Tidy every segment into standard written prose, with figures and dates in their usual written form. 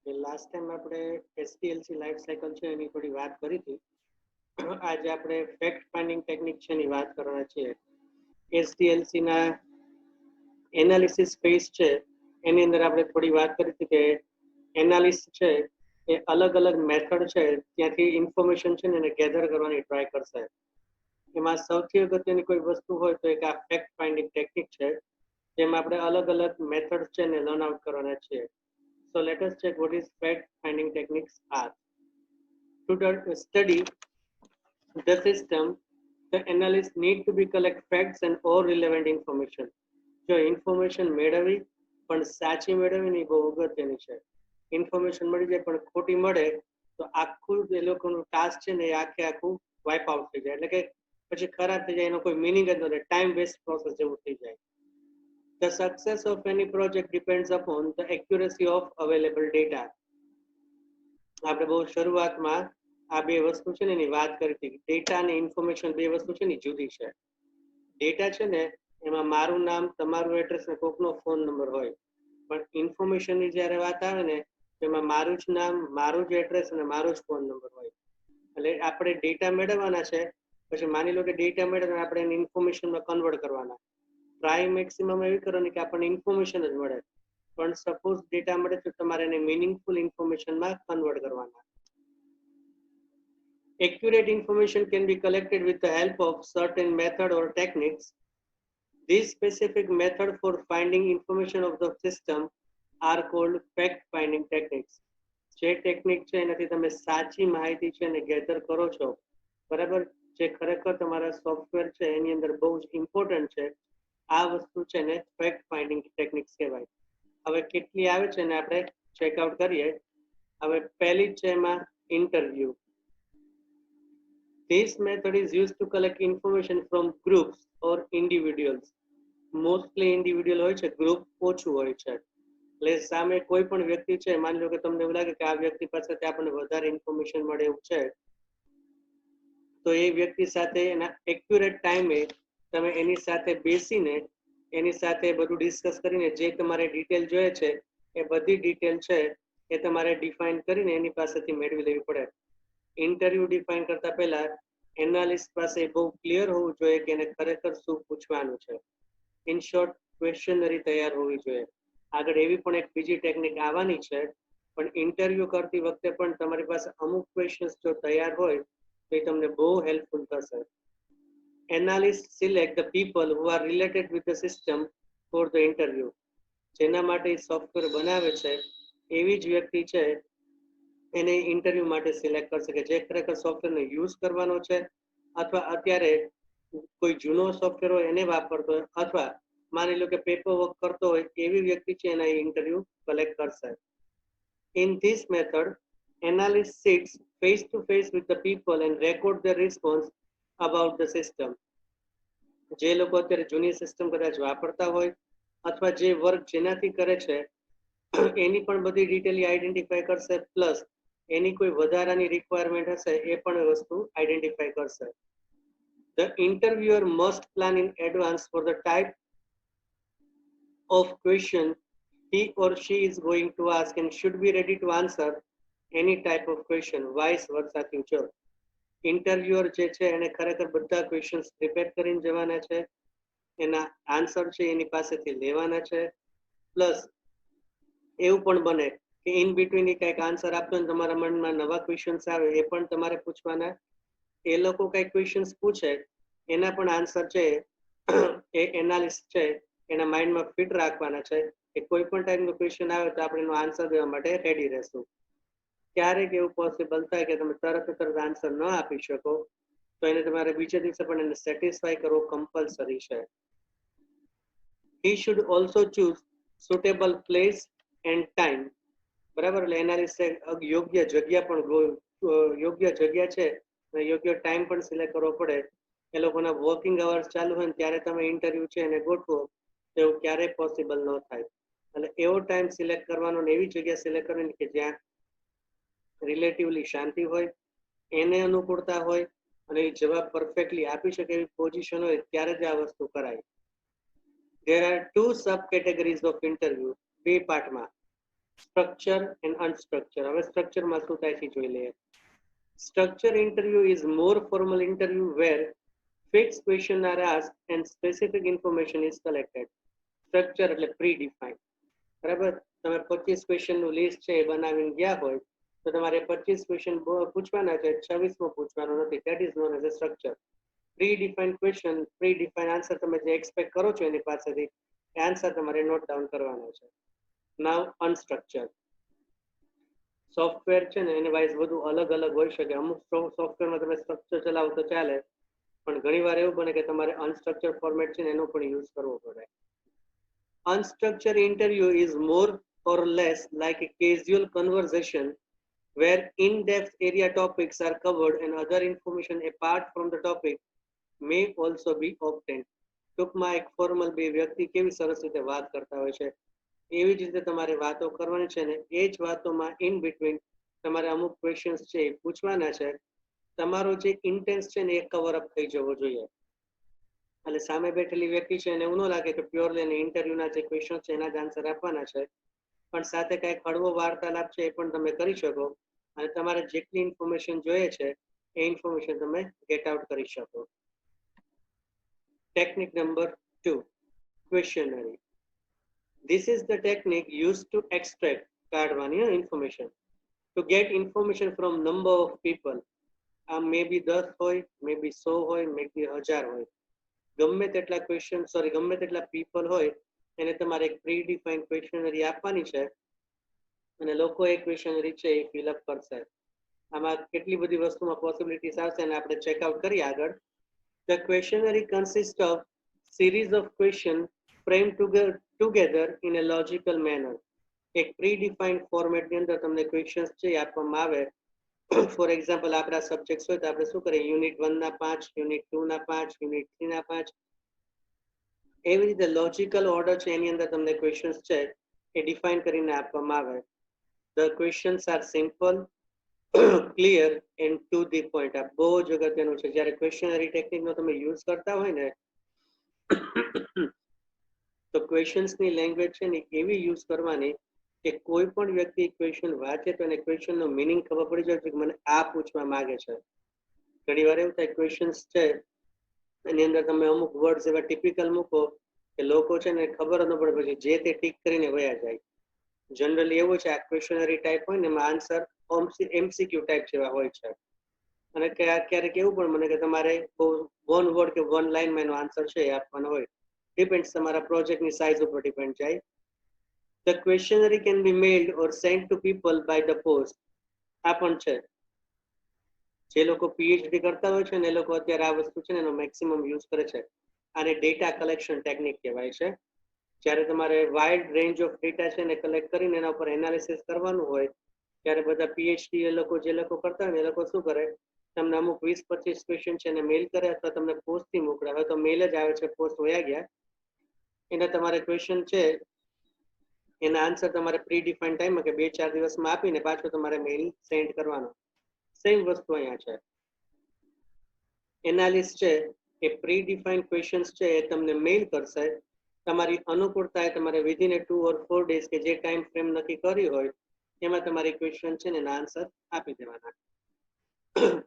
Last time આપણે એસટીએલસી life cycle છે એની થોડી વાત કરી હતી. આજે આપણે ફેક્ટ ફાઇન્ડિંગ ટેકનિક છે એની વાત કરવાના છીએ. એસટીએલસી ના એનાલિસિસ ફેઝ છે એની અંદર આપણે થોડી વાત કરી હતી કે એનાલિસ્ટ છે એ અલગ અલગ મેથડ છે ત્યાંથી ઇન્ફોર્મેશન છે ને એને ગેધર કરવાની ટ્રાય કરશે. એમાં સૌથી અગત્યની કોઈ વસ્તુ હોય તો એક આ ફેક્ટ ફાઇન્ડિંગ ટેકનિક છે, જેમાં આપણે અલગ અલગ મેથડ છે ને લર્ન આઉટ કરવાના છીએ. So let us check what is fact finding techniques are. To study the system, the analysts need to be collect facts and all relevant information. જો ઇન્ફોર્મેશન મેળવી પણ સાચી મેળવવી ને બહુ અગત્યની છે. ઇન્ફોર્મેશન મળી જાય પણ ખોટી મળે તો આખું એ લોકોનું ટાસ્ક છે ને એ આખું વાઇપ આઉટ થઈ જાય, એટલે કે પછી ખરાબ થઈ જાય, એનો કોઈ મિનિંગ જ નથી, ટાઈમ વેસ્ટ પ્રોસેસ જેવું થઈ જાય. The success of any project depends upon the accuracy of available data. આપણે બહુ શરૂઆતમાં આ બે વસ્તુ છે ને એની વાત કરી હતી. ડેટા અને ઇન્ફોર્મેશન બે વસ્તુ છે ને જુદી છે. ડેટા છે ને એમાં મારું નામ, તમારું એડ્રેસ ને કોકનો ફોન નંબર હોય, પણ ઇન્ફોર્મેશનની જ્યારે વાત આવે ને એમાં મારું જ નામ, મારું જ એડ્રેસ અને મારો જ ફોન નંબર હોય. એટલે આપણે ડેટા મેળવવાના છે, પછી માની લો કે ડેટા મેળવીને આપણે એને ઇન્ફોર્મેશનમાં કન્વર્ટ કરવાના. ટ્રાય મેક્સિમમ એવી કરવાની કે આપણને ઇન્ફોર્મેશન જ મળે, પણ સપોઝ ડેટા મળે તો તમારે એને મિનિંગફુલ ઇન્ફોર્મેશનમાં કન્વર્ટ કરવાના. Accurate information can be collected with the help of certain method or techniques. These specific method for finding information of the system are called fact finding techniques. જે technique છે એનાથી તમે સાચી માહિતી છે એને ગેધર કરો છો, બરાબર, જે ખરેખર તમારા સોફ્ટવેર છે એની અંદર બહુ જ ઇમ્પોર્ટન્ટ છે. આ વસ્તુ છે ને ફેક્ટ ફાઇન્ડિંગ ટેકનિક્સ કહેવાય. હવે કેટલી આવે છે ને આપણે ચેકઆઉટ કરીએ. હવે પહેલી જ છે એમાં interview. This method is used to collect information from groups or individuals. Mostly individual હોય છે, ગ્રુપ ઓછું હોય છે. એટલે સામે કોઈ પણ વ્યક્તિ છે, માની લો કે તમને એવું લાગે કે આ વ્યક્તિ પાસેથી આપણને વધારે ઇન્ફોર્મેશન મળે એવું છે, તો એ વ્યક્તિ સાથે એના એક્યુરેટ ટાઈમે તમે એની સાથે બેસીને એની સાથે બધું ડિસ્કસ કરીને જે તમારે ડિટેલ જોઈએ છે એ બધી ડિટેલ છે એ તમારે ડિફાઇન કરીને એની પાસેથી મેળવી લેવી પડે. ઇન્ટરવ્યુ ડિફાઇન કરતા પહેલા એનાલિસ્ટ પાસે બહુ ક્લિયર હોવું જોઈએ કે એને ખરેખર શું પૂછવાનું છે. ઇન શોર્ટ, ક્વેશ્ચનરી તૈયાર હોવી જોઈએ. આગળ એવી પણ એક બીજી ટેકનિક આવવાની છે, પણ ઇન્ટરવ્યુ કરતી વખતે પણ તમારી પાસે અમુક ક્વેશ્ચન્સ જો તૈયાર હોય તો એ તમને બહુ હેલ્પફુલ થશે. Analysts select the people who are related with the system for the interview. જેના માટે સોફ્ટવેર બનાવે છે એવી જ વ્યક્તિ છે એને ઇન્ટરવ્યુ માટે સિલેક્ટ કરશે કે જે ખરેખર સોફ્ટવેરનો યુઝ કરવાનો છે, અથવા અત્યારે કોઈ જૂનો સોફ્ટવેર હોય એને વાપરતો હોય, અથવા માની લો કે પેપર વર્ક કરતો હોય એવી વ્યક્તિ છે એના ઇન્ટરવ્યુ કલેક્ટ કરશે. In this method, analyst sits face to face with the people and record their response about the system. જે લોકો અત્યારે જૂની સિસ્ટમ કદાચ વાપરતા હોય અથવા જે વર્ક જેનાથી કરે છે એની પણ બધી ડિટેલ આઈડેન્ટિફાઈ કરશે, પ્લસ એની કોઈ વધારાની રિક્વાયરમેન્ટ હશે એ પણ વસ્તુ આઈડેન્ટિફાઈ કરશે. The interviewer must plan in advance for the type of question he or she is going to ask and should be ready to answer any type of question, vice versa future. Interviewer જે છે એને ખરેખર બધા questions prepare કરીને જવાના છે, એના answer છે એની પાસેથી લેવાના છે, પ્લસ એવું પણ બને કે ઇન બિટવીન કંઈક આન્સર આપતો ને તમારા મનમાં નવા ક્વેશ્ચન્સ આવે એ પણ તમારે પૂછવાના. એ લોકો કંઈક ક્વેશ્ચન્સ પૂછે એના પણ આન્સર છે એ એનાલિસ્ટ છે એના માઇન્ડમાં ફિટ રાખવાના છે કે કોઈ પણ ટાઈપનો ક્વેશ્ચન આવે તો આપણે એનો આન્સર દેવા માટે રેડી રહેશું. ક્યારેક એવું પોસિબલ થાય કે તમે તરત આન્સર ન આપી શકો તો એને તમારે બીજા દિવસે પણ એને સેટિસ્ફાઈ કરવો કમ્પલસરી છે. He should also choose suitable place and time. બરાબર, એટલે એનાલિસ્ટે યોગ્ય જગ્યા પણ યોગ્ય જગ્યા છે અને યોગ્ય ટાઈમ પણ સિલેક્ટ કરવો પડે. એ લોકોના વર્કિંગ અવર્સ ચાલુ હોય ને ત્યારે તમે ઇન્ટરવ્યુ છે એને ગોઠવો તો એવું ક્યારેય પોસિબલ ન થાય. એટલે એવો ટાઈમ સિલેક્ટ કરવાનો ને એવી જગ્યા સિલેક્ટ કરવાની કે જ્યાં રિલેટિવલી શાંતિ હોય, એને અનુકૂળતા હોય અને એ જવાબ પરફેક્ટલી આપી શકે એવી પોઝિશન હોય ત્યારે જ આ વસ્તુ કરાય. There are two subcategories of interview, બે પાર્ટમાં. Structure and અનસ્ટ્રક્ચર. હવે સ્ટ્રક્ચરમાં શું થાય છે જોઈ લઈએ. Structure interview is more formal interview where fix question are asked and specific information is collected. Structure એટલે પ્રી ડિફાઇન. બરાબર, તમે 25 ક્વેશ્ચનનું લિસ્ટ છે એ બનાવીને ગયા હોય તો તમારે 25 ક્વેશ્ચન પૂછવાના છે, 26મો પૂછવાનો નથી. That is known as a structure. Pre define question, pre define answer, તમે જે એક્સપેક્ટ કરો છો એની પાસેથી એ આન્સર તમારે નોટ ડાઉન કરવાનો છે. નાવ અનસ્ટ્રક્ચર. સોફ્ટવેર છે ને એને વાઇઝ બધું અલગ અલગ હોઈ શકે. અમુક સોફ્ટવેરમાં તમે સ્ટ્રક્ચર ચલાવો તો ચાલે, પણ ઘણી વાર એવું બને કે તમારે અનસ્ટ્રક્ચર ફોર્મેટ છે ને એનો પણ યુઝ કરવો પડે. Unstructured interview is more or less like a casual conversation where in-depth area topics are covered and other information apart from the topic may also be obtained. ટૂંકમાં એક ફોર્મલ બે વ્યક્તિ કેવી સરસ રીતે વાત કરતા હોય છે એવી જ રીતે તમારે વાતો કરવાની છે ને એ જ વાતોમાં ઇન બિટવીન તમારે અમુક ક્વેશ્ચન્સ છે એ પૂછવાના છે. તમારો જે ઇન્ટેન્સ છે ને એ કવર અપ થઈ જવો જોઈએ. એટલે સામે બેઠેલી વ્યક્તિ છે એને એવું ન લાગે કે પ્યોરલી એને ઇન્ટરવ્યુના જે ક્વેશ્ચન છે એના જ આન્સર આપવાના છે, પણ સાથે કંઈક હળવો વાર્તાલાપ છે એ પણ તમે કરી શકો અને તમારે જેટલી ઇન્ફોર્મેશન જોઈએ છે એ ઇન્ફોર્મેશન તમે ગેટ આઉટ કરી શકો. Technique number 2, ક્વેશ્ચનરી. This is the technique used to extract, કાઢવાની information, to get information from number of people. આ મે બી 10 હોય, મે બી 100 હોય, મે બી 1000 હોય. ગમે તેટલા ક્વેશ્ચન ગમે તેટલા પીપલ હોય એને તમારે એક પ્રી ડિફાઇન ક્વેશ્ચનરી આપવાની છે અને લોકો એ ક્વેશ્ચનરી છે એ ફિલઅપ કરશે. આમાં કેટલી બધી વસ્તુમાં પોસિબિલિટીઝ આવશે અને આપણે ચેકઆઉટ કરીએ આગળ. The questionnaire consists of series of questions framed together in a logical manner. એક પ્રી ડિફાઇન્ડ ફોર્મેટની અંદર તમને ક્વેશ્ચન્સ છે એ આપવામાં આવે. ફોર એક્ઝામ્પલ આપણા સબ્જેક્ટ્સ હોય તો આપણે શું કરીએ, યુનિટ 1 ના 5, યુનિટ 2 ના 5, યુનિટ 3 ના 5, એવી રીતે લોજિકલ ઓર્ડર છે એની અંદર તમને ક્વેશ્ચન્સ છે એ ડિફાઇન કરીને આપવામાં આવે. The questions are simple, clear and to the point. આ બહુ જ અગત્યનું છે. જ્યારે ક્વેશ્ચનરી ટેકનિકનો તમે યુઝ કરતા હોય ને તો ક્વેશ્ચન્સની લેંગ્વેજ છે ને એવી યુઝ કરવાની કે કોઈ પણ વ્યક્તિ ક્વેશ્ચન વાંચે તો એને ક્વેશ્ચનનો મિનિંગ ખબર પડી જાય કે મને આ પૂછવા માંગે છે. ઘણી વાર એવું થાય ક્વેશ્ચન્સ છે એની અંદર તમે અમુક વર્ડ્સ એવા ટિપિકલ મૂકો કે લોકો છે ને ખબર જ ન પડે, પછી જે તે ટીક કરીને વયા જાય. જનરલી એવું છે આ ક્વેશ્ચનરી ટાઈપ હોય ને એમાં આન્સર એમસીક્યુ ટાઈપ જેવા હોય છે અને ક્યારેક એવું પણ મને કે તમારે બહુ વન વર્ડ કે વન લાઇનમાં એનો આન્સર છે એ આપવાનો હોય. ડિપેન્ડ્સ, તમારા પ્રોજેક્ટની સાઇઝ ઉપર ડિપેન્ડ જાય. The questionnaire can be mailed or sent to people by the post. આ પણ છે. જે લોકો પીએચડી કરતા હોય છે ને એ લોકો અત્યારે આ વસ્તુ છે ને એનો મેક્સિમમ યુઝ કરે છે. આને ડેટા કલેક્શન ટેકનિક કહેવાય છે. જ્યારે તમારે વાઇડ રેન્જ ઓફ ડેટા છે ને કલેક્ટ કરીને એના ઉપર એનાલિસિસ કરવાનું હોય ત્યારે બધા પીએચડી એ લોકો જે લોકો કરતા હોય ને એ લોકો શું કરે, તમને અમુક 20-25 ક્વેશ્ચન છે એને મેલ કરે અથવા તમને પોસ્ટથી મોકલે. હવે તો મેલ જ આવે છે, પોસ્ટ વયા ગયા. એના તમારે ક્વેશ્ચન છે એના આન્સર તમારે પ્રી ડિફાઇન ટાઈમમાં કે 2-4 દિવસમાં આપીને પાછો તમારે મેલ સેન્ડ કરવાનો. સેમ વસ્તુ અહીંયા છે. એનાલિસ્ટ છે એ પ્રી ડિફાઇન ક્વેશ્ચન્સ છે એ તમને મેલ કરશે. તમારી અનુકૂળતા એ તમારે વિધિન 2 or 4 days કે જે ટાઈમ ફ્રેમ નક્કી કરી હોય એમાં તમારી ક્વેશ્ચન છે ને એના આન્સર આપી દેવાના.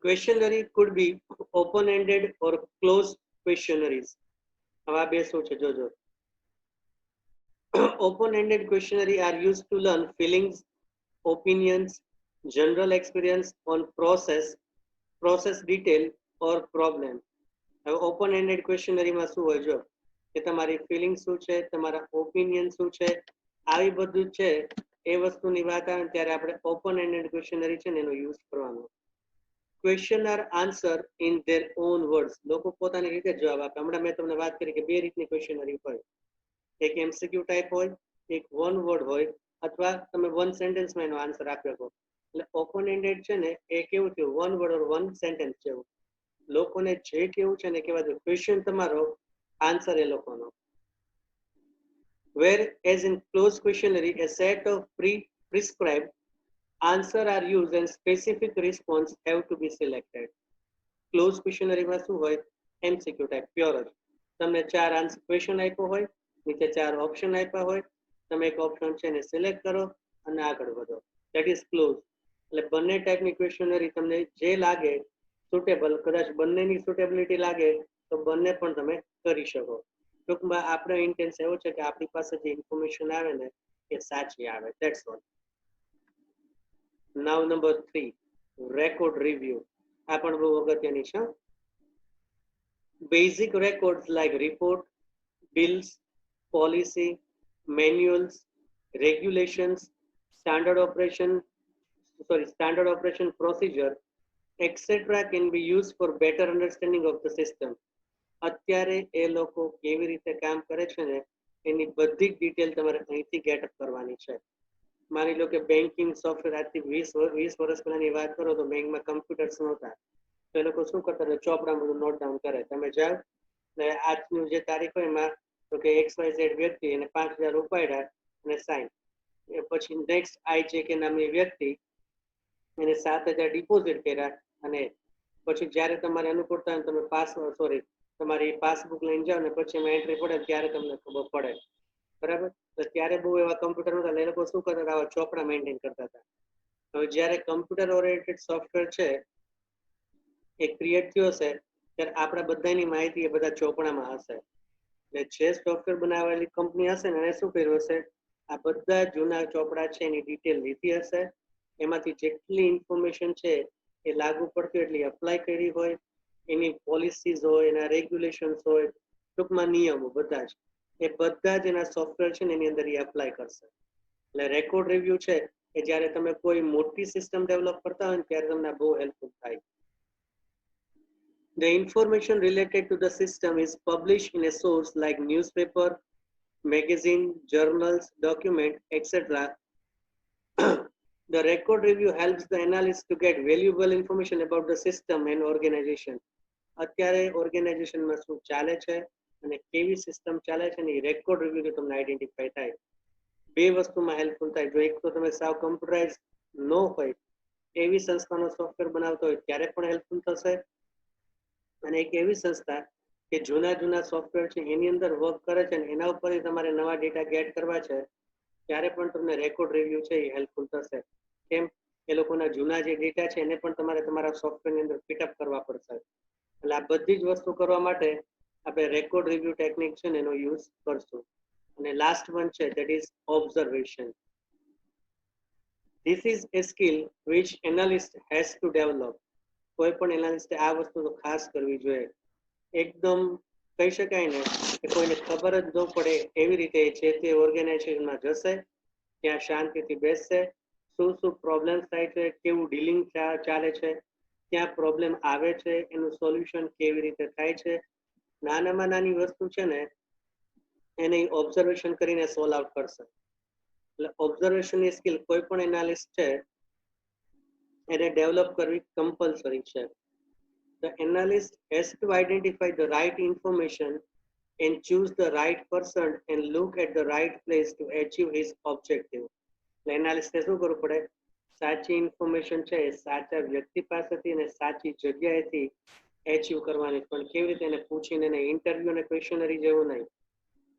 Questionnaire could be open ended or close questionnaires. હવે આ બે શું છે જોજો. Open-ended questionnaire are used to learn feelings, opinions, general experience on process detail or problem. હવે open-ended questionnaire માં શું હોય જો કે તમારી ફિલિંગ શું છે, તમારા ઓપિનિયન શું છે, આવી બધું છે એ વસ્તુની વાત આવે ત્યારે આપણે open-ended questionnaire છે ને એનો યુઝ કરવાનો. Question are answer in their own words. લોકો પોતાની રીતે જવાબ આપે. હમણાં મેં તમને વાત કરી કે બે રીતની ક્વેશ્ચનરી હોય. એક એમસીક્યુ ટાઈપ હોય, એક વન વર્ડ હોય, અથવા તમે વન સેન્ટેન્સમાં એનો આન્સર આપ્યો હતો. એટલે ઓપન એન્ડેડ છે ને એ કેવું થયું, વન વર્ડ ઓર વન સેન્ટેન્સ જેવું. લોકોને જે કેવું છે ને કહેવા દો, ક્વેશ્ચન તમારો, આન્સર એ લોકોનો. Where as in closed questionnaire a set of prescribed answer are used and specific response have to be selected. Close ક્વેશ્ચનરીમાં શું હોય, એમસીક્યુ ટાઈપ પ્યોર જ. તમને 4 આન્સર ક્વેશ્ચન આપ્યો હોય, નીચે 4 ઓપ્શન આપ્યા હોય, તમે એક ઓપ્શન છે એને સિલેક્ટ કરો, અને આગળ વધો. That is close. એટલે બંને ટાઈપની ક્વેશ્ચનરી તમને જે લાગે સુટેબલ, કદાચ બંનેની સુટેબિલિટી લાગે તો બંને પણ તમે કરી શકો. ટૂંકમાં આપણો ઇન્ટેન્સ એવો છે કે આપણી પાસે જે ઇન્ફોર્મેશન આવે ને એ સાચી આવે. That's all. Now number 3, record review. આ પણ બહુ અગત્યની છે. Basic records like report, bills, policy, manuals, regulations, standard operation procedure, etc. can be used for better understanding of the system. અત્યારે એ લોકો કેવી રીતે કામ કરે છે ને એની બધી જ ડિટેલ તમારે અહીંથી ગેટઅપ કરવાની છે. માની લો કે બેન્કિંગ સોફ્ટવેર આજથી 20 વર્ષ પહેલાની વાત કરો તો બેંકમાં કમ્પ્યુટર્સ નહોતા, તો એ લોકો શું કરતા હતા, ચોપડા બધું નોટ ડાઉન કરે. તમે જાઓ ને આજનું જે તારીખ હોય એમાં તો કે XYZ વ્યક્તિ એને 5,000 ઉપાડ્યા અને સાઈન. પછી નેક્સ્ટ IJK નામની વ્યક્તિ એને 7,000 ડિપોઝિટ કર્યા અને પછી જ્યારે તમારે અનુકૂળતા તમે તમારી પાસબુક લઈને જાઓ ને પછી એમાં એન્ટ્રી પડે ત્યારે તમને ખબર પડે. બરાબર? તો ત્યારે બહુ એવા કમ્પ્યુટર નહોતા, એ લોકો શું કરતા હતા, આવા ચોપડા મેન્ટેન કરતા હતા. હવે જ્યારે કમ્પ્યુટર ઓરિએન્ટેડ સોફ્ટવેર છે એ ક્રિએટ થયો હશે ત્યારે આપણા બધાની માહિતી એ બધા ચોપડામાં હશે. એટલે જે સોફ્ટવેર બનાવેલી કંપની હશે ને એને શું કર્યું હશે, આ બધા જૂના ચોપડા છે એની ડિટેલ લીધી હશે, એમાંથી જેટલી ઇન્ફોર્મેશન છે એ લાગુ પડતી હોય એટલી એપ્લાય કરી હોય, એની પોલિસીઝ હોય, એના રેગ્યુલેશન્સ હોય, ટૂંકમાં નિયમો બધા જ એના સોફ્ટવેર છે ને એની અંદર એ એપ્લાય કરશે. એટલે રેકોર્ડ રિવ્યુ છે એ જ્યારે તમે કોઈ મોટી સિસ્ટમ ડેવલપ કરતા હોય ને ત્યારે તમને બહુ હેલ્પફુલ થાય. The information related to the system is published in a source like newspaper, magazine, journals, document, etc. The record review helps the analyst to get valuable information about the system and organization. અત્યારે ઓર્ગેનાઇઝેશનમાં શું ચાલે છે અને કેવી system ચાલે છે ને એ record રિવ્યુથી તમને આઈડેન્ટિફાઈ થાય. બે વસ્તુમાં હેલ્પફુલ થાય. જો એક તો તમે સાવ કમ્પ્યુટરાઇઝ ન હોય એવી સંસ્થાનો સોફ્ટવેર બનાવતો હોય ત્યારે પણ હેલ્પફુલ થશે, અને એક એવી સંસ્થા કે જૂના સોફ્ટવેર છે એની અંદર વર્ક કરે છે અને એના ઉપર તમારે નવા ડેટા ગેટ કરવા છે ત્યારે પણ તમને રેકોર્ડ રિવ્યુ છે એ હેલ્પફુલ થશે. કેમ? એ લોકોના જૂના જે ડેટા છે એને પણ તમારે તમારા સોફ્ટવેરની અંદર ફિટઅપ કરવા પડશે. એટલે આ બધી જ વસ્તુ કરવા માટે આપણે રેકોર્ડ રિવ્યુ ટેકનિક છે ને એનો યુઝ કરશું. અને લાસ્ટ વન છે that is observation. This is a skill which analyst has to develop. કોઈ પણ એનાલિસ્ટે આ વસ્તુ તો ખાસ કરવી જોઈએ. એકદમ કહી શકાય ને કે કોઈને ખબર જ ન પડે એવી રીતે જે તે ઓર્ગેનાઇઝેશનમાં જશે, ત્યાં શાંતિથી બેસશે, શું પ્રોબ્લેમ્સ થાય છે, કેવું ડીલિંગ ચાલે છે, ક્યાં પ્રોબ્લેમ આવે છે, એનું સોલ્યુશન કેવી રીતે થાય છે, નાનામાં નાની વસ્તુ છે ને એને ઓબ્ઝર્વેશન કરીને સોલ્વ આઉટ કરશે. એટલે ઓબ્ઝર્વેશનની સ્કિલ કોઈ પણ એનાલિસ્ટ છે એને ડેવલપ કરવી કમ્પલસરી છે. The analyst has to identify the right information and choose the right person and look at the right place to achieve his objective. એટલે એનાલિસ્ટે શું કરવું પડે, સાચી ઇન્ફોર્મેશન છે એ સાચા વ્યક્તિ પાસેથી અને સાચી જગ્યાએથી એચીવ કરવાની. પણ કેવી રીતે એને પૂછીને, એને ઇન્ટરવ્યુ અને ક્વેશ્ચનરી જેવું નહીં,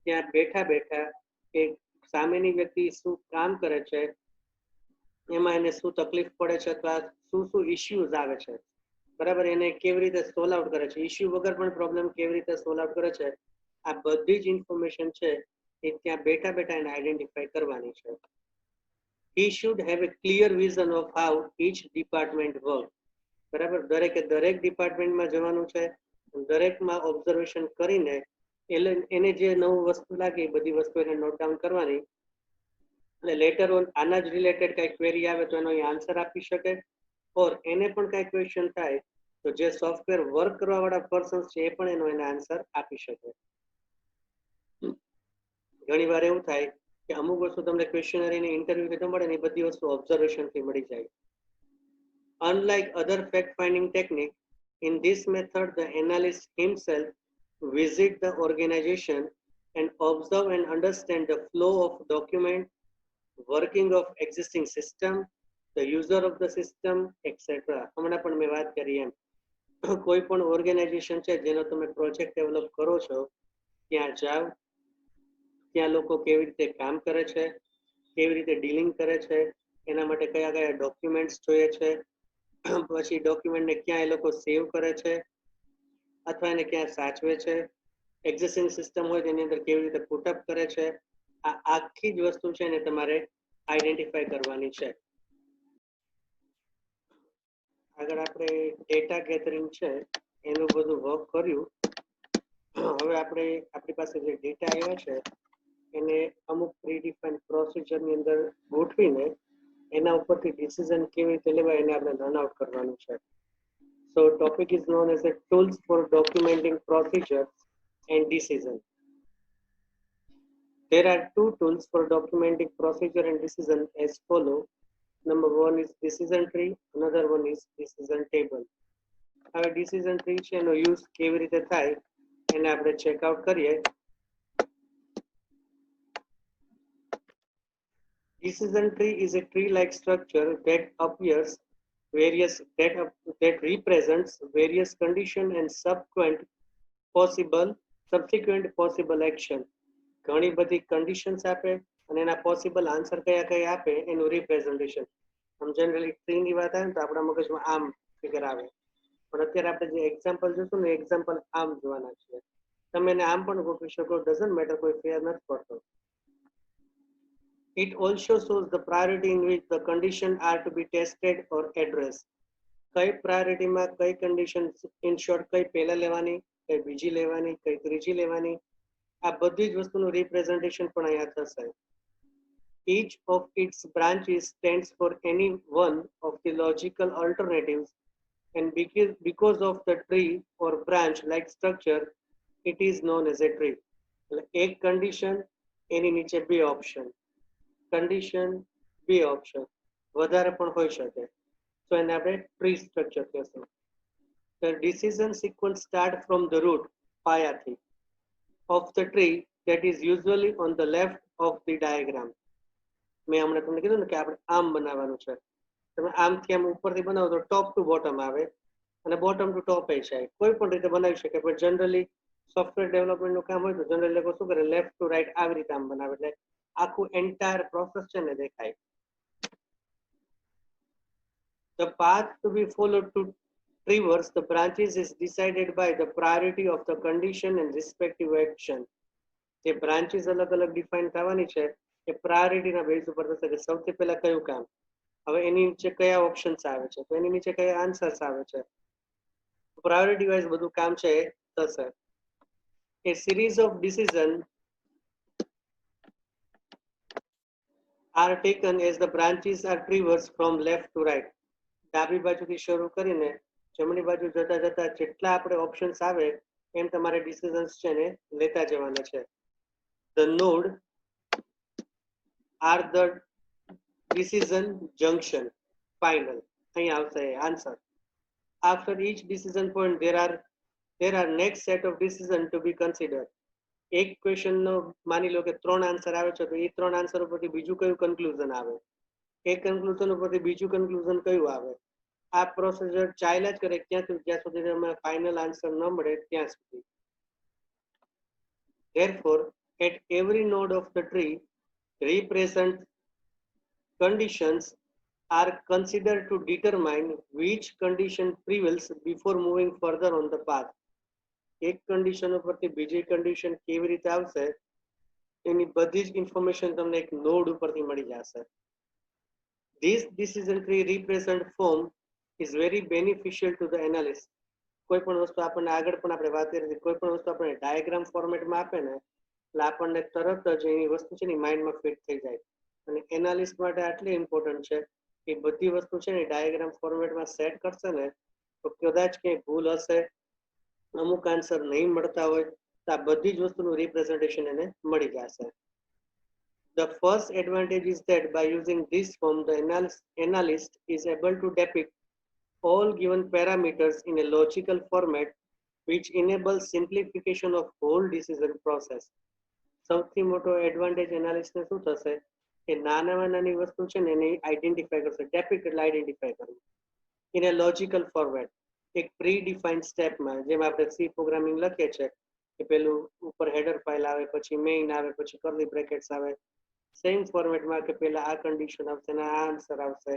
ત્યાં બેઠા બેઠા કે સામેની વ્યક્તિ શું કામ કરે છે, એમાં એને શું તકલીફ પડે છે અથવા શું ઇશ્યુઝ આવે છે, બરાબર, એને કેવી રીતે સોલ્વ આઉટ કરે છે, ઇશ્યુ વગર પણ પ્રોબ્લેમ કેવી રીતે સોલ્વ આઉટ કરે છે, આ બધી જ ઇન્ફોર્મેશન છે એ ત્યાં બેઠા બેઠા એને આઈડેન્ટિફાઈ કરવાની છે. He should have a clear vision of how each department works. બરાબર, દરેકે દરેક ડિપાર્ટમેન્ટમાં જવાનું છે, દરેકમાં ઓબ્ઝર્વેશન કરીને એને જે નવું વસ્તુ લાગે એ બધી વસ્તુ એને નોટ ડાઉન કરવાની. એટલે લેટર ઓન આના જ રિલેટેડ કઈ ક્વેરી આવે તો એનો આન્સર આપી શકે, ઓર એને પણ કઈ ક્વેશ્ચન થાય તો જે સોફ્ટવેર વર્ક કરવા વાળા પર્સન્સ છે એ પણ એને આન્સર આપી શકે. ઘણી વાર એવું થાય કે અમુક વસ્તુ તમને ક્વેશ્ચનરી ને ઇન્ટરવ્યુ થી મળે ને એ બધી વસ્તુ ઓબ્ઝર્વેશન થી મળી જાય. Unlike other fact-finding technique, in this method the analyst himself visit the organization and observe and understand the flow of document, working of existing system, the user of the system, etc. હમણાં પણ મેં વાત કરી એમ કોઈ પણ organisation છે જેનો તમે પ્રોજેક્ટ ડેવલપ કરો છો ત્યાં જાઓ, ત્યાં લોકો કેવી રીતે કામ કરે છે, કેવી રીતે ડીલિંગ કરે છે, એના માટે કયા કયા ડોક્યુમેન્ટ્સ જોઈએ છે, પછી ડોક્યુમેન્ટને ક્યાં એ લોકો સેવ કરે છે અથવા એને ક્યાં સાચવે છે, એક્ઝિસ્ટિંગ સિસ્ટમ હોય તેની અંદર કેવી રીતે પુટઅપ કરે છે, આ આખી જ વસ્તુ છે ને તમારે આઈડેન્ટિફાઈ કરવાની છે. આગળ આપણે ડેટા ગેધરિંગ છે એનું બધું વર્ક કર્યું. હવે આપણે આપણી પાસે જે ડેટા આવ્યા છે એને અમુક પ્રીડિફાઇન્ડ પ્રોસિજરની અંદર ગોઠવીને એના ઉપરથી ડિસિઝન કેવી રીતે લેવાય એને આપણે લર્ન આઉટ કરવાનું છે. So topic is known as the tools for documenting procedures and decision. There are two tools for documenting procedure and decision as follow. Number one is decision tree, another one is decision table. હવે decision tree છે એનો use કેવી રીતે થાય એને આપણે checkout કરીએ. Decision tree is a tree-like structure that appears that represents various condition and subsequent possible action. ઘણી બધી conditions આપે અને એના possible answer કયા કયા આપે એનું representation. આમ generally tree ની વાત આવે ને તો આપણા મગજમાં આમ ફિગર આવે, પણ અત્યારે આપણે જે એક્ઝામ્પલ જોશું ને એક્ઝામ્પલ આમ જોવાના છે. તમે એને આમ પણ ગોઠવી શકો, ડઝન્ટ મેટર, કોઈ ફેર નથી પડતો. It also shows the priority in which the conditions are to be tested or addressed. કઈ પ્રાયોરિટીમાં કઈ કન્ડિશન ઇન શોર્ટ કઈ પહેલા લેવાની, કઈ બીજી લેવાની, કઈ ત્રીજી લેવાની, આ બધી જ વસ્તુનું રિપ્રેઝન્ટેશન પણ અહીંયા થશે. Each of its branches stands for any one of the logical alternatives, and because of the tree or branch like structure, it is known as a tree. એક કન્ડિશન એની નીચે બે ઓપ્શન, કન્ડિશન બે option, વધારે પણ હોઈ શકે. So એને આપણે tree structure કહેશું. The decision sequence start from the root પાયાથી of the tree that is usually on the left of the diagram. મેં હમણાં તમને કીધું ને કે આપણે આમ બનાવવાનું છે. તમે આમથી આમ ઉપરથી બનાવો તો ટોપ ટુ બોટમ આવે અને બોટમ ટુ ટોપ એ છે. કોઈ પણ રીતે બનાવી શકે, પણ જનરલી સોફ્ટવેર ડેવલપમેન્ટનું કામ હોય તો જનરલી લોકો શું કરે, લેફ્ટ ટુ રાઈટ આવી રીતે આમ બનાવે એટલે આખું એન્ટાયર પ્રોસેસ છે ને દેખાય. The path to be followed to traverse the branches is decided by the priority of the condition and respective action. જે બ્રાન્ચીસ અલગ અલગ ડિફાઇન થવાની છે એ પ્રાયોરિટીના બેઝ ઉપર થશે કે સૌથી પહેલા કયું કામ, હવે એની નીચે કયા ઓપ્શન્સ આવે છે, તો એની નીચે કયા આન્સર્સ આવે છે, પ્રાયોરિટી વાઇઝ બધું કામ છે એ થશે. A series of decisions are taken as the branches are traversed from left to right. ડાબી બાજુથી શરૂ કરીને જમણી બાજુ જતા જતા જેટલા આપણે ઓપ્શન્સ આવે એમ તમારે ડિસિઝન્સ છે ને લેતા જવાના છે. The node are the decision junction final. અહીં આવશે answer. After each decision point there are next set of decision to be considered. એક ક્વેશ્ચન નો માની લો કે 3 આન્સર આવે છે તો એ 3 આન્સર ઉપરથી બીજું કયું કન્ક્લુઝન આવે, એક કન્ક્લુઝન ઉપરથી બીજું કન્ક્લુઝન કયું આવે. આ પ્રોસીજર ચાલ્યા જ કરે જ્યાં સુધી તમે ફાઇનલ આન્સર ન મળે ત્યાં સુધી. Therefore, at every node of the tree, represent conditions are considered to determine which condition prevails before moving further on the path. એક કન્ડિશન ઉપરથી બીજી કન્ડિશન કેવી રીતે આવશે એની બધી જ ઇન્ફોર્મેશન તમને એક નોડ ઉપરથી મળી જશે. This decision tree represent form is very beneficial to the analyst. કોઈ પણ વસ્તુ આપણને આગળ પણ આપણે વાત કરી હતી, કોઈ પણ વસ્તુ આપણે ડાયાગ્રામ ફોર્મેટમાં આપે ને એટલે આપણને તરત જ એની વસ્તુ છે ને માઇન્ડમાં ફિટ થઈ જાય. અને એનાલિસ્ટ માટે આટલી ઇમ્પોર્ટન્ટ છે કે બધી વસ્તુ છે ને ડાયાગ્રામ ફોર્મેટમાં સેટ કરશે ને તો કદાચ ક્યાંય ભૂલ હશે, અમુક આન્સર નહીં મળતા હોય તો આ બધી જ વસ્તુનું રિપ્રેઝન્ટેશન એને મળી જશે. The first advantage is that by using this form, the analyst is able to depict all given parameters in a logical format, which enables simplification of whole decision process. સૌથી મોટો એડવાન્ટેજ એનાલિસ્ટને શું થશે કે નાનામાં નાની વસ્તુ છે ને એને આઈડેન્ટિફાઈ કરશે. ડેપિક્ટ એટલે આઈડેન્ટિફાઈ કરવું ઇન એ લોજિકલ ફોર્મેટ, એક પ્રી ડિફાઇન્ડ સ્ટેપમાં. જેમ આપણે સી પ્રોગ્રામિંગ લખીએ છીએ કે પેલું ઉપર હેડર ફાઇલ આવે, પછી મેઇન આવે, પછી કર્લી બ્રેકેટ્સ આવે, સેમ ફોર્મેટમાં કે પહેલા આ કન્ડિશન આવશે અને આ આન્સર આવશે,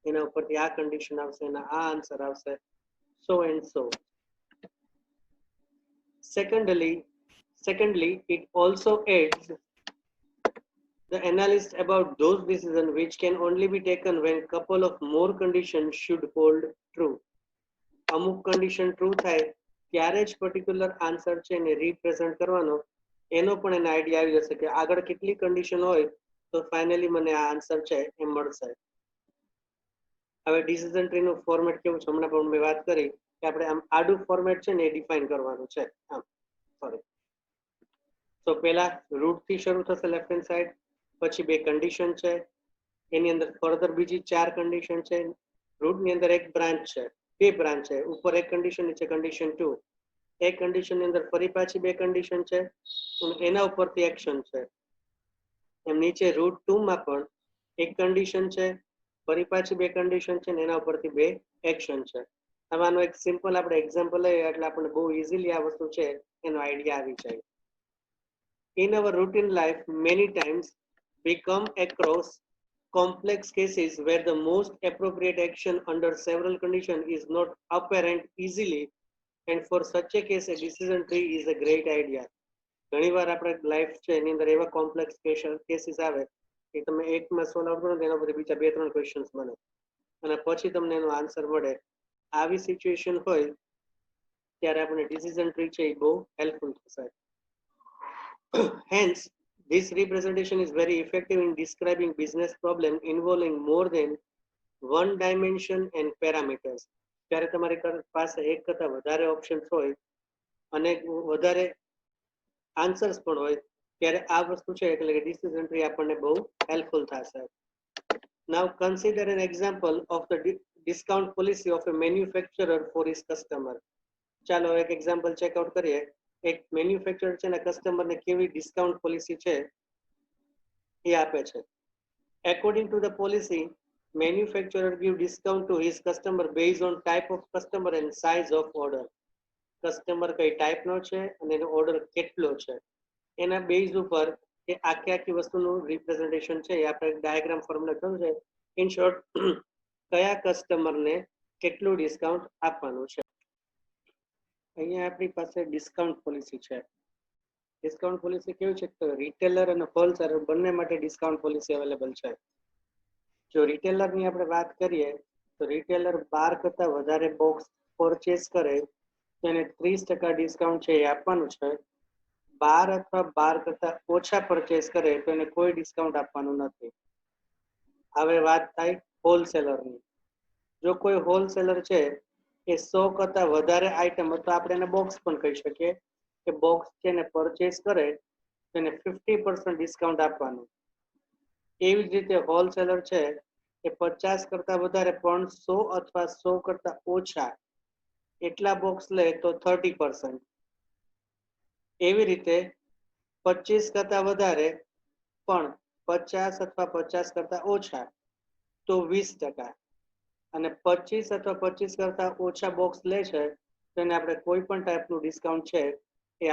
એના ઉપરથી આ કન્ડિશન આવશે અને આ આન્સર આવશે, so and so. Secondly, it also adds the analysis about those decisions which can only be taken when couple of more conditions should hold true. અમુક કન્ડિશન ટ્રુ થાય ત્યારે જ પર્ટિક્યુલર આન્સર છે એને રિપ્રેઝન્ટ કરવાનો, એનો પણ એને આઈડિયા આવી જશે કે આગળ કેટલી કન્ડિશન હોય તો ફાઇનલી મને આ આન્સર છે એ મળશે. હવે ડિસિઝન ટ્રીનું ફોર્મેટ કેવું છે હમણાં પણ મેં વાત કરી કે આપણે આમ આડું ફોર્મેટ છે ને એ ડિફાઇન કરવાનું છે. આમ સોરી, તો પહેલા રૂટ થી શરૂ થશે લેફ્ટ હેન્ડ સાઈડ, પછી બે કન્ડિશન છે, એની અંદર ફર્ધર બીજી 4 કન્ડિશન છે, રૂટની અંદર એક બ્રાન્ચ છે, બે બ્રાન્ચ છે, ઉપર એક કન્ડિશન નીચે કન્ડિશન 2, એક કન્ડિશન ની અંદર ફરી પાછી બે કન્ડિશન છે અને એના ઉપરથી એક્શન છે. એમ નીચે રૂટ 2 માં પણ એક કન્ડિશન છે, ફરી પાછી બે કન્ડિશન છે અને એના ઉપરથી બે એક્શન છે. આમાંનો એક સિમ્પલ આપણે એક્ઝામ્પલ લઈએ એટલે આપણને બહુ ઇઝીલી આ વસ્તુ છે એનો આઈડિયા આવી જાય. In our routine life, many times we come across complex cases where the most appropriate action under several conditions is not apparent easily, and for such a case a decision tree is a great idea. ઘણીવાર આપણે life છે એની અંદર એવા complex cases આવે કે તમે એકમાં solve કરો ને એના પર બીજા 2-3 ક્વેશ્ચન્સ બને અને પછી તમને એનો આન્સર મળે. આવી સિચ્યુએશન હોય ત્યારે આપણે ડિસિઝન ટ્રી છે એ બહુ હેલ્પફુલ થશે. Hence, this representation is very effective in describing business problem involving more than one dimension and parameters. ત્યારે તમારી પાસે એક કરતા વધારે ઓપ્શન્સ હોય અને વધારે આન્સર્સ પણ હોય ત્યારે આ વસ્તુ છે એટલે કે ડિસિઝન ટ્રી આપણને બહુ હેલ્પફુલ થશે. Now consider an example of the discount policy of a manufacturer for his customer. ચાલો એક એક્ઝામ્પલ ચેકઆઉટ કરીએ. એક મેન્યુફેક્ચરર છે ને કસ્ટમરને કેવી ડિસ્કાઉન્ટ પોલિસી છે એ આપે છે. According to the policy, manufacturer give discount to his customer based on type of customer and size of order. Customer કઈ ટાઈપનો છે અને એનો ઓર્ડર કેટલો છે એના બેઝ ઉપર એ આખી વસ્તુનું રિપ્રેઝન્ટેશન છે એ આપણે ડાયાગ્રામ ફોર્મમાં લખ્યું છે. ઇન શોર્ટ, કયા કસ્ટમરને કેટલું ડિસ્કાઉન્ટ આપવાનું છે. અહીંયા આપણી પાસે ડિસ્કાઉન્ટ પોલિસી છે. ડિસ્કાઉન્ટ પોલિસી કેવું છે તો રિટેલર અને હોલસેલર બંને માટે ડિસ્કાઉન્ટ પોલિસી અવેલેબલ છે. જો રિટેલરની આપણે વાત કરીએ તો રિટેલર 12 કરતા વધારે બોક્સ પરચેસ કરે તો એને 30% ડિસ્કાઉન્ટ છે એ આપવાનું છે. 12 અથવા 12 કરતા ઓછા પરચેસ કરે તો એને કોઈ ડિસ્કાઉન્ટ આપવાનું નથી. હવે વાત થાય હોલસેલરની. જો કોઈ હોલસેલર છે એ 100 કરતા વધારે આઈટમ અથવા આપણે એને બોક્સ પણ કહી શકીએ કે બોક્સ છે ને પરચેસ કરે તો એને 50% ડિસ્કાઉન્ટ આપવાનું. એવી જ રીતે હોલસેલર છે એ 50 કરતા વધારે પણ 100 અથવા 100 કરતા ઓછા એટલા બોક્સ લે તો 30%. એવી રીતે 25 કરતા વધારે પણ 50 અથવા 50 કરતા ઓછા તો 20%. અને 25 અથવા 25 કરતા ઓછા બોક્સ લે છે તો એને આપણે કોઈ પણ ટાઈપનું ડિસ્કાઉન્ટ છે એ